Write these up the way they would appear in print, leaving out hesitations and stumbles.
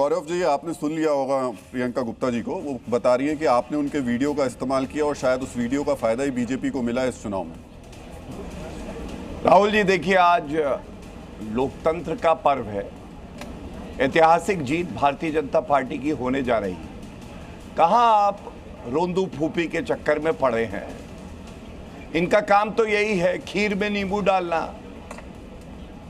गौरव जी, आपने सुन लिया होगा प्रियंका गुप्ता जी को, वो बता रही है कि आपने उनके वीडियो का इस्तेमाल किया और शायद उस वीडियो का फायदा ही बीजेपी को मिला इस चुनाव में। राहुल जी देखिए, आज लोकतंत्र का पर्व है, ऐतिहासिक जीत भारतीय जनता पार्टी की होने जा रही है। कहां आप रोंदू फूपी के चक्कर में पड़े हैं? इनका काम तो यही है, खीर में नींबू डालना।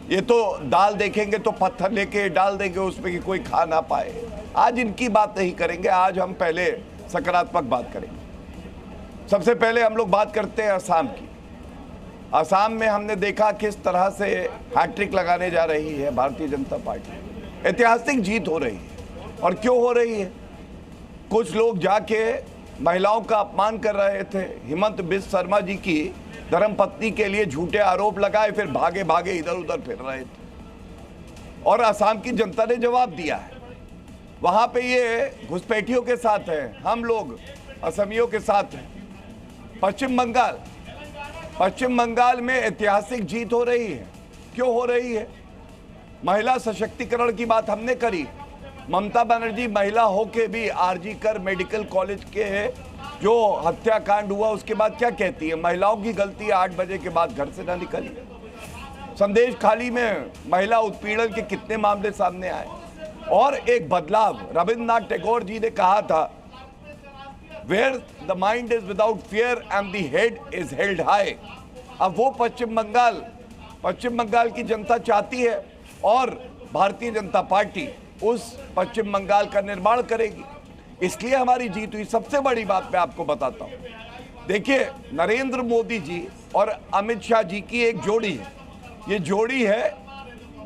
ये तो दाल देखेंगे तो पत्थर लेके डाल देंगे उसमें कि कोई खा ना पाए। आज इनकी बात नहीं करेंगे, आज हम पहले सकारात्मक बात करेंगे। सबसे पहले हम लोग बात करते हैं असम की। असम में हमने देखा किस तरह से हैट्रिक लगाने जा रही है भारतीय जनता पार्टी। ऐतिहासिक जीत हो रही है। और क्यों हो रही है? कुछ लोग जाके महिलाओं का अपमान कर रहे थे, हिमंत बिस्व शर्मा जी की धर्मपत्नी के लिए झूठे आरोप लगाए, फिर भागे भागे इधर उधर फिर रहे थे और असम की जनता ने जवाब दिया है। वहां पे ये घुसपैठियों के साथ है, हम लोग असमियों के साथ हैं। पश्चिम बंगाल में ऐतिहासिक जीत हो रही है। क्यों हो रही है? महिला सशक्तिकरण की बात हमने करी। ममता बनर्जी महिला होके भी आरजी कर मेडिकल कॉलेज के जो हत्याकांड हुआ उसके बाद क्या कहती है? महिलाओं की गलती है, 8 बजे के बाद घर से ना निकली। संदेश खाली में महिला उत्पीड़न के कितने मामले सामने आए। और एक बदलाव, रविंद्रनाथ टैगोर जी ने कहा था, where the mind is without fear and the head is held high. अब वो पश्चिम बंगाल की जनता चाहती है और भारतीय जनता पार्टी उस पश्चिम बंगाल का निर्माण करेगी। इसलिए हमारी जीत हुई। सबसे बड़ी बात मैं आपको बताता हूं, देखिए नरेंद्र मोदी जी और अमित शाह जी की एक जोड़ी है। ये जोड़ी है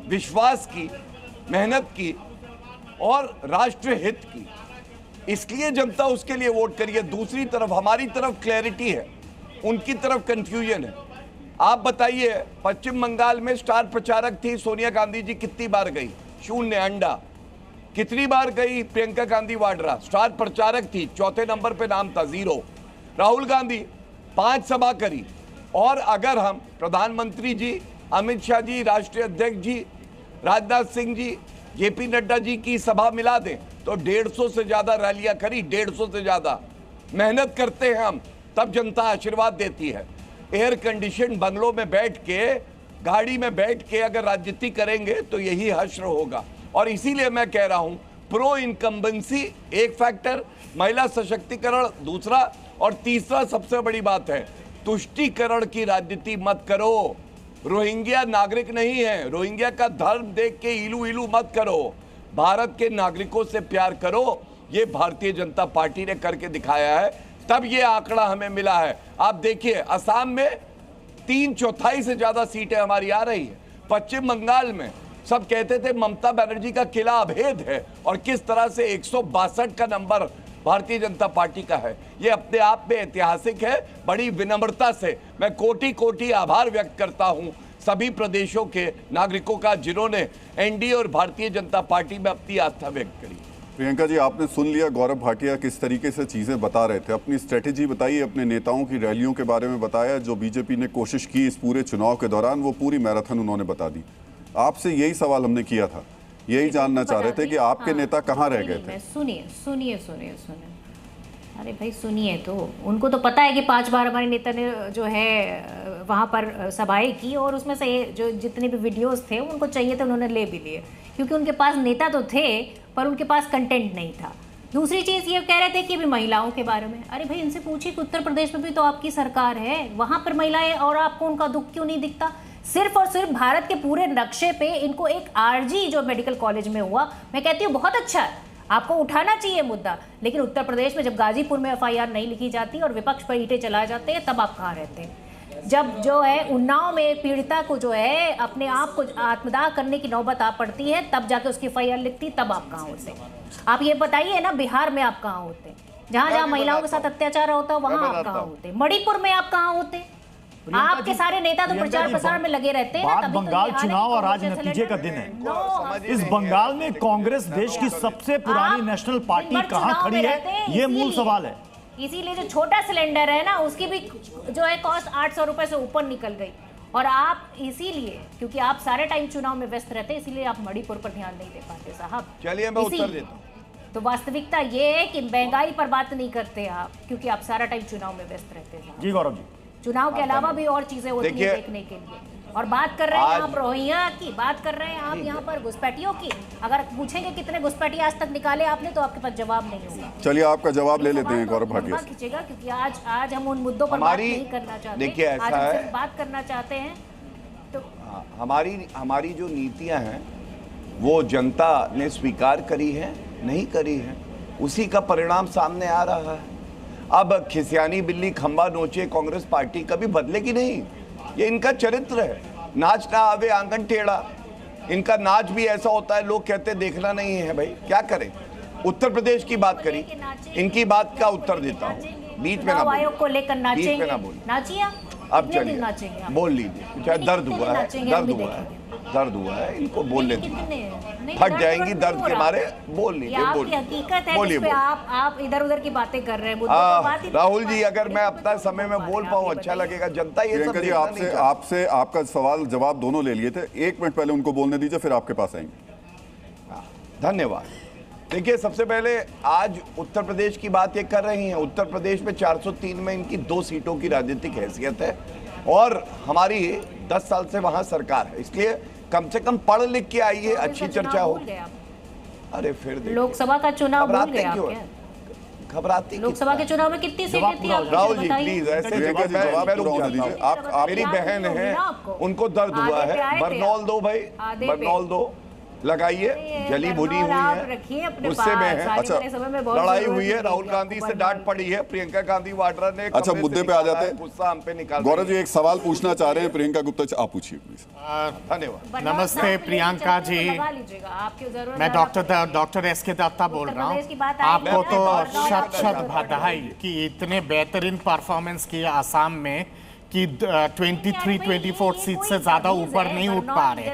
विश्वास की, मेहनत की और राष्ट्र हित की। इसलिए जनता उसके लिए वोट करी है। दूसरी तरफ हमारी तरफ क्लैरिटी है, उनकी तरफ कंफ्यूजन है। आप बताइए, पश्चिम बंगाल में स्टार प्रचारक थी सोनिया गांधी जी, कितनी बार गई? 0 अंडा। कितनी बार गई प्रियंका गांधी वाड्रा? स्टार प्रचारक थी, 4थे नंबर पे नाम था, 0। राहुल गांधी 5 सभा करी। और अगर हम प्रधानमंत्री जी, अमित शाह जी, राष्ट्रीय अध्यक्ष जी, राजनाथ सिंह जी, जेपी नड्डा जी की सभा मिला दें तो 150 से ज्यादा रैलियां करी। 150 से ज्यादा मेहनत करते हैं हम, तब जनता आशीर्वाद देती है। एयर कंडीशन बंगलों में बैठ के, गाड़ी में बैठ के अगर राजनीति करेंगे तो यही हश्र होगा। और इसीलिए मैं कह रहा हूं, प्रो इनकम्बेंसी एक फैक्टर, महिला सशक्तिकरण दूसरा, और तीसरा सबसे बड़ी बात है, तुष्टीकरण की राजनीति मत करो। रोहिंग्या नागरिक नहीं है, रोहिंग्या का धर्म देख के इलू इलू मत करो। भारत के नागरिकों से प्यार करो। ये भारतीय जनता पार्टी ने करके दिखाया है, तब ये आंकड़ा हमें मिला है। आप देखिए, असम में 3/4 से ज्यादा सीटें हमारी आ रही है। पश्चिम बंगाल में सब कहते थे ममता बनर्जी का किला अभेद है, और किस तरह से 162 का नंबर भारतीय जनता पार्टी का है। ये अपने आप में ऐतिहासिक है। बड़ी विनम्रता से मैं कोटि कोटि आभार व्यक्त करता हूं सभी प्रदेशों के नागरिकों का, जिन्होंने एनडीए और भारतीय जनता पार्टी में अपनी आस्था व्यक्त करी। प्रियंका जी, आपने सुन लिया गौरव भाटिया किस तरीके से चीजें बता रहे थे। अपनी स्ट्रेटेजी बताइए, अपने नेताओं की रैलियों के बारे में बताया। जो बीजेपी ने कोशिश की इस पूरे चुनाव के दौरान, वो पूरी मैराथन उन्होंने बता दी। आपसे यही सवाल हमने किया था, यही जानना चाह रहे थे कि आपके नेता कहाँ रह गए थे। सुनिए, अरे भाई सुनिए, तो उनको तो पता है कि 5 बार हमारे नेता ने जो है वहाँ पर सभाएं की, और उसमें से जो जितने भी वीडियोस थे उनको चाहिए थे, उन्होंने ले भी लिए, क्योंकि उनके पास नेता तो थे पर उनके पास कंटेंट नहीं था। दूसरी चीज़ ये कह रहे थे कि भी महिलाओं के बारे में, अरे भाई इनसे पूछिए कि उत्तर प्रदेश में भी तो आपकी सरकार है, वहाँ पर महिलाएं, और आपको उनका दुख क्यों नहीं दिखता? सिर्फ और सिर्फ भारत के पूरे नक्शे पे इनको एक आरजी जो मेडिकल कॉलेज में हुआ, मैं कहती हूँ बहुत अच्छा है, आपको उठाना चाहिए मुद्दा। लेकिन उत्तर प्रदेश में जब गाजीपुर में एफआईआर नहीं लिखी जाती और विपक्ष पर ईंटें चलाए जाते हैं, तब आप कहाँ रहते हैं? जब जो है उन्नाव में पीड़िता को जो है अपने आप को आत्मदाह करने की नौबत आ पड़ती है, तब जाके उसकी एफआईआर लिखती, तब आप कहाँ होते? आप ये बताइए ना, बिहार में आप कहाँ होते? जहाँ जहाँ महिलाओं के साथ अत्याचार होता है वहाँ आप कहाँ होते? मणिपुर में आप कहाँ होते? आपके सारे नेता तो प्रचार प्रसार में लगे रहते हैं ना। बंगाल चुनाव और आज नतीजे का दिन है। इस बंगाल में कांग्रेस देश की सबसे पुरानी नेशनल पार्टी कहां खड़ी है, ये मूल सवाल है। इसीलिए जो छोटा सिलेंडर है ना, उसकी भी जो है कॉस्ट 800 रुपए से ऊपर निकल गई। और आप इसीलिए, क्योंकि आप सारे टाइम चुनाव में व्यस्त रहते हैं, इसीलिए आप मणिपुर पर ध्यान नहीं दे पाते साहब। चलिए मैं उत्तर देता हूँ। तो वास्तविकता ये है कि महंगाई पर बात नहीं करते आप, क्योंकि आप सारा टाइम चुनाव में व्यस्त रहते हैं। जी गौरव जी, चुनाव के अलावा भी और चीजें होती हैं देखने के लिए। और बात कर रहे हैं आप रोहिंग्या की, बात कर रहे हैं आप यहाँ पर घुसपैठियों की। अगर पूछेंगे कितने घुसपैठी आज तक निकाले आपने, तो आपके पास जवाब नहीं होगा। चलिए आपका जवाब ले लेते हैं गौरव भाटिया से। खींचेगा, क्योंकि आज हम उन मुद्दों पर बात नहीं करना चाहते। देखिए आज ऐसा हम है, सिर्फ बात करना चाहते हैं। तो हमारी जो नीतियां हैं वो जनता ने स्वीकार करी है, नहीं करी है, उसी का परिणाम सामने आ रहा है। अब खिसियानी बिल्ली खंबा नोचे कांग्रेस पार्टी कभी बदलेगी नहीं, ये इनका चरित्र है। नाच ना आवे आंगन टेढ़ा, इनका नाच भी ऐसा होता है, लोग कहते देखना नहीं है। भाई क्या करें। उत्तर प्रदेश की बात करी, इनकी बात का उत्तर देता हूँ। बीच में ना आयोग को लेकर नाचेंगे, नाचिए अब चलिए बोल लीजिए। चाहे दर्द हुआ है, दर्द हुआ है, इनको बोलने दीजिए, फट जाएंगी दर्द के मारे। बोल लीजिए, बोलिए। आप इधर उधर की बातें कर रहे हैं। राहुल जी, अगर मैं अपना समय में बोल पाऊं अच्छा लगेगा। जनता ये सब आपसे आपका सवाल जवाब दोनों ले लिए थे। 1 मिनट पहले उनको बोलने दीजिए, फिर आपके पास आएंगे। धन्यवाद। देखिए, सबसे पहले आज उत्तर प्रदेश की बात ये कर रही हैं। उत्तर प्रदेश में 403 में इनकी 2 सीटों की राजनीतिक हैसियत है और हमारी 10 साल से वहां सरकार है, इसलिए कम से कम पढ़ लिख के आइए, अच्छी चर्चा हो। अरे फिर लोकसभा का चुनाव भूल गए आप क्या? घबराती लोकसभा के चुनाव में कितनी सीटें थी? राहुल जी प्लीज ऐसे मैं रुक जाता हूं। आप मेरी बहन है, उनको दर्द हुआ है, बरनौल दो भाई, बरनौल दो लगाइए, जली भुनी हुई है, उससे में है। अच्छा, लड़ाई हुई है, राहुल गांधी से डांट पड़ी है, प्रियंका गांधी वाड्रा ने। अच्छा, मुद्दे पे आ जाते हैं, गुस्सा हम पे निकाल। गौरव जी एक सवाल पूछना चाह रहे हैं, प्रियंका गुप्ता, आप पूछिए प्लीज। धन्यवाद। नमस्ते प्रियंका जी, मैं डॉक्टर एसके दत्ता बोल रहा हूँ। आपको तो शत बधाई कि इतने बेहतरीन परफॉर्मेंस किया आसाम में कि 23-24 सीट से ज्यादा ऊपर नहीं उठ पा रहे।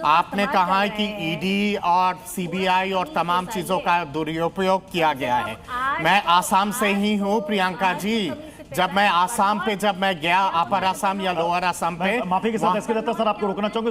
आपने कहा है कि ईडी और सीबीआई और तमाम चीजों का दुरुपयोग किया गया है। मैं आसाम से ही हूँ प्रियंका जी। जब मैं आसाम पे गया, अपर आसाम या लोअर आसाम पे, माफी के साथ इसके सर आपको रोकना चाहूंगा।